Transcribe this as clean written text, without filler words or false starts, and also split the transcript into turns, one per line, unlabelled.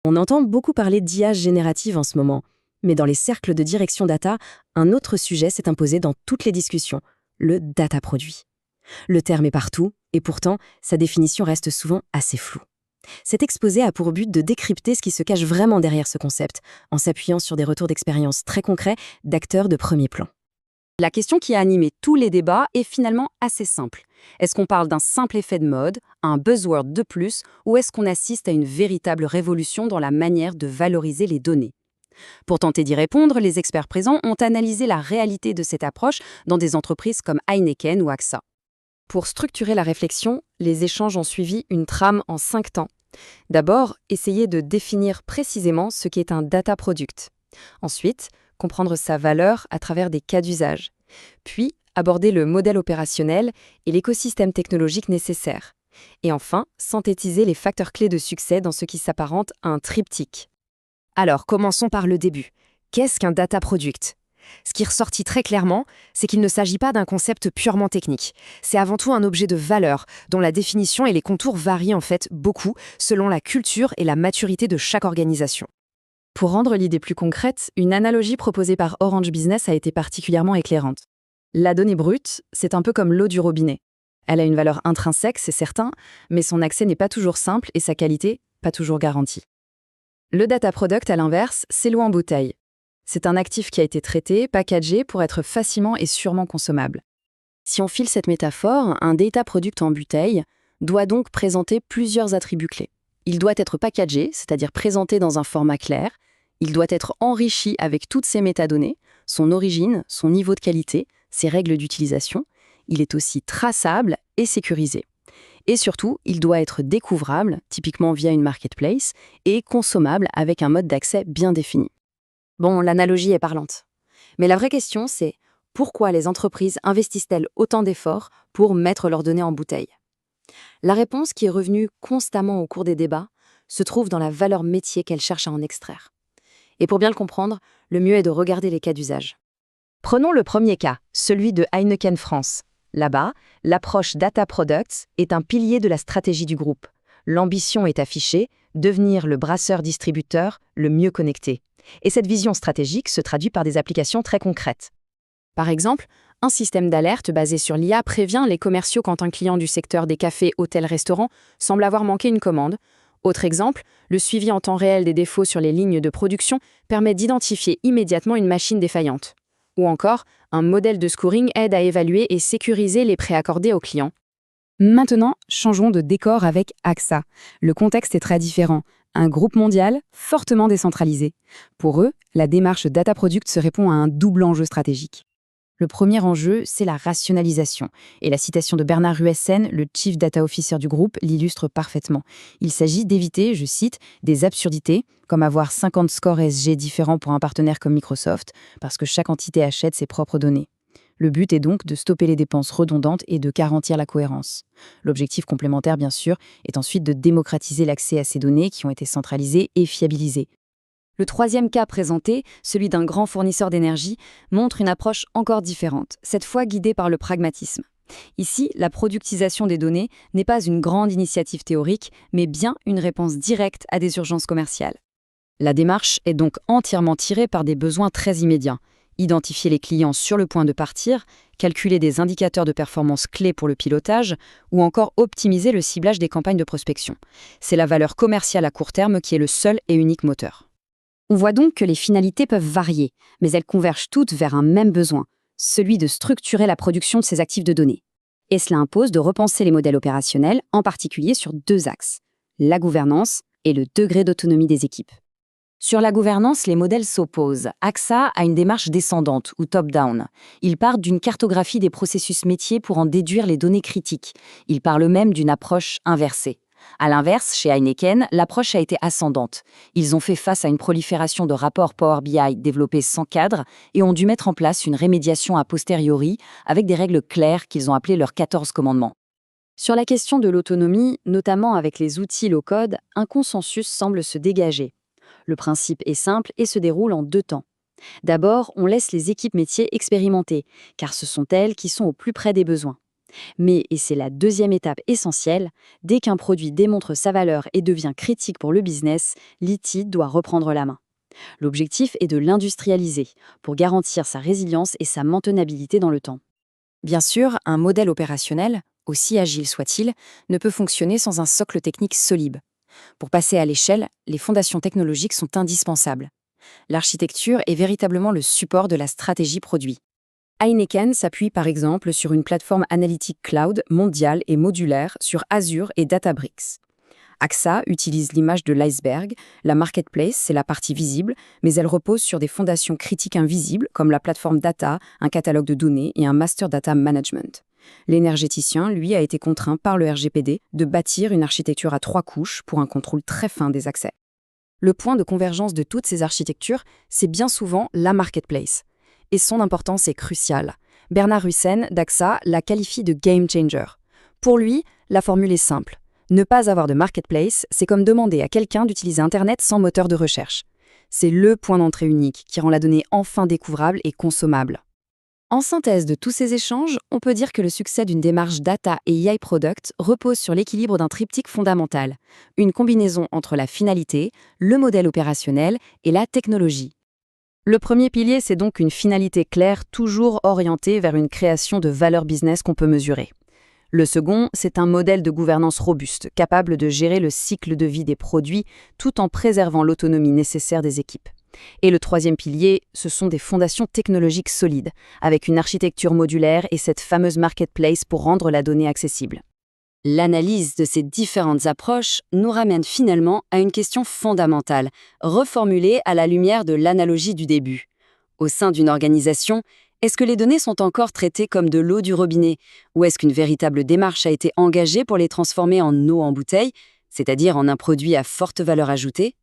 On entend beaucoup parler d'IA générative en ce moment, mais dans les cercles de direction data, un autre sujet s'est imposé dans toutes les discussions, le data produit. Le terme est partout, et pourtant, sa définition reste souvent assez floue. Cet exposé a pour but de décrypter ce qui se cache vraiment derrière ce concept, en s'appuyant sur des retours d'expérience très concrets d'acteurs de premier plan.
La question qui a animé tous les débats est finalement assez simple. Est-ce qu'on parle d'un simple effet de mode, un buzzword de plus, ou est-ce qu'on assiste à une véritable révolution dans la manière de valoriser les données? Pour tenter d'y répondre, les experts présents ont analysé la réalité de cette approche dans des entreprises comme Heineken ou AXA.
Pour structurer la réflexion, les échanges ont suivi une trame en 5 temps. D'abord, essayer de définir précisément ce qu'est un data product. Ensuite, comprendre sa valeur à travers des cas d'usage. Puis, aborder le modèle opérationnel et l'écosystème technologique nécessaire. Et enfin, synthétiser les facteurs clés de succès dans ce qui s'apparente à un triptyque.
Alors, commençons par le début. Qu'est-ce qu'un data product ? Ce qui ressortit très clairement, c'est qu'il ne s'agit pas d'un concept purement technique. C'est avant tout un objet de valeur, dont la définition et les contours varient en fait beaucoup selon la culture et la maturité de chaque organisation.
Pour rendre l'idée plus concrète, une analogie proposée par Orange Business a été particulièrement éclairante. La donnée brute, c'est un peu comme l'eau du robinet. Elle a une valeur intrinsèque, c'est certain, mais son accès n'est pas toujours simple et sa qualité, pas toujours garantie. Le data product, à l'inverse, c'est l'eau en bouteille. C'est un actif qui a été traité, packagé pour être facilement et sûrement consommable. Si on file cette métaphore, un data product en bouteille doit donc présenter plusieurs attributs clés. Il doit être packagé, c'est-à-dire présenté dans un format clair. Il doit être enrichi avec toutes ses métadonnées, son origine, son niveau de qualité, ses règles d'utilisation. Il est aussi traçable et sécurisé. Et surtout, il doit être découvrable, typiquement via une marketplace, et consommable avec un mode d'accès bien défini.
Bon, l'analogie est parlante. Mais la vraie question, c'est pourquoi les entreprises investissent-elles autant d'efforts pour mettre leurs données en bouteille? La réponse, qui est revenue constamment au cours des débats, se trouve dans la valeur métier qu'elles cherchent à en extraire. Et pour bien le comprendre, le mieux est de regarder les cas d'usage.
Prenons le premier cas, celui de Heineken France. Là-bas, l'approche Data Products est un pilier de la stratégie du groupe. L'ambition est affichée, devenir le brasseur-distributeur le mieux connecté. Et cette vision stratégique se traduit par des applications très concrètes.
Par exemple, un système d'alerte basé sur l'IA prévient les commerciaux quand un client du secteur des cafés, hôtels, restaurants semble avoir manqué une commande. Autre exemple, le suivi en temps réel des défauts sur les lignes de production permet d'identifier immédiatement une machine défaillante. Ou encore, un modèle de scoring aide à évaluer et sécuriser les prêts accordés aux clients.
Maintenant, changeons de décor avec AXA. Le contexte est très différent. Un groupe mondial fortement décentralisé. Pour eux, la démarche Data Product se répond à un double enjeu stratégique. Le premier enjeu, c'est la rationalisation. Et la citation de Bernard Ruessen, le Chief Data Officer du groupe, l'illustre parfaitement. Il s'agit d'éviter, je cite, des absurdités, comme avoir 50 scores SG différents pour un partenaire comme Microsoft, parce que chaque entité achète ses propres données. Le but est donc de stopper les dépenses redondantes et de garantir la cohérence. L'objectif complémentaire, bien sûr, est ensuite de démocratiser l'accès à ces données qui ont été centralisées et fiabilisées.
Le troisième cas présenté, celui d'un grand fournisseur d'énergie, montre une approche encore différente, cette fois guidée par le pragmatisme. Ici, la productisation des données n'est pas une grande initiative théorique, mais bien une réponse directe à des urgences commerciales. La démarche est donc entièrement tirée par des besoins très immédiats. Identifier les clients sur le point de partir, calculer des indicateurs de performance clés pour le pilotage, ou encore optimiser le ciblage des campagnes de prospection. C'est la valeur commerciale à court terme qui est le seul et unique moteur.
On voit donc que les finalités peuvent varier, mais elles convergent toutes vers un même besoin, celui de structurer la production de ces actifs de données. Et cela impose de repenser les modèles opérationnels, en particulier sur 2 axes, la gouvernance et le degré d'autonomie des équipes.
Sur la gouvernance, les modèles s'opposent. AXA a une démarche descendante ou top-down. Il part d'une cartographie des processus métiers pour en déduire les données critiques. Il parle même d'une approche inversée. À l'inverse, chez Heineken, l'approche a été ascendante. Ils ont fait face à une prolifération de rapports Power BI développés sans cadre et ont dû mettre en place une rémédiation a posteriori avec des règles claires qu'ils ont appelées leurs 14 commandements.
Sur la question de l'autonomie, notamment avec les outils low-code, un consensus semble se dégager. Le principe est simple et se déroule en 2 temps. D'abord, on laisse les équipes métiers expérimenter, car ce sont elles qui sont au plus près des besoins. Mais, et c'est la deuxième étape essentielle, dès qu'un produit démontre sa valeur et devient critique pour le business, l'IT doit reprendre la main. L'objectif est de l'industrialiser pour garantir sa résilience et sa maintenabilité dans le temps.
Bien sûr, un modèle opérationnel, aussi agile soit-il, ne peut fonctionner sans un socle technique solide. Pour passer à l'échelle, les fondations technologiques sont indispensables. L'architecture est véritablement le support de la stratégie produit.
Heineken s'appuie par exemple sur une plateforme analytique cloud mondiale et modulaire sur Azure et Databricks. AXA utilise l'image de l'iceberg, la marketplace, c'est la partie visible, mais elle repose sur des fondations critiques invisibles comme la plateforme data, un catalogue de données et un master data management. L'énergéticien, lui, a été contraint par le RGPD de bâtir une architecture à 3 couches pour un contrôle très fin des accès. Le point de convergence de toutes ces architectures, c'est bien souvent la marketplace. Et son importance est cruciale. Bernard Russen, d'AXA, la qualifie de game changer. Pour lui, la formule est simple. Ne pas avoir de marketplace, c'est comme demander à quelqu'un d'utiliser Internet sans moteur de recherche. C'est le point d'entrée unique qui rend la donnée enfin découvrable et consommable. En synthèse de tous ces échanges, on peut dire que le succès d'une démarche data et AI product repose sur l'équilibre d'un triptyque fondamental, une combinaison entre la finalité, le modèle opérationnel et la technologie. Le premier pilier, c'est donc une finalité claire, toujours orientée vers une création de valeur business qu'on peut mesurer. Le second, c'est un modèle de gouvernance robuste, capable de gérer le cycle de vie des produits tout en préservant l'autonomie nécessaire des équipes. Et le troisième pilier, ce sont des fondations technologiques solides, avec une architecture modulaire et cette fameuse marketplace pour rendre la donnée accessible.
L'analyse de ces différentes approches nous ramène finalement à une question fondamentale, reformulée à la lumière de l'analogie du début. Au sein d'une organisation, est-ce que les données sont encore traitées comme de l'eau du robinet, ou est-ce qu'une véritable démarche a été engagée pour les transformer en eau en bouteille, c'est-à-dire en un produit à forte valeur ajoutée ?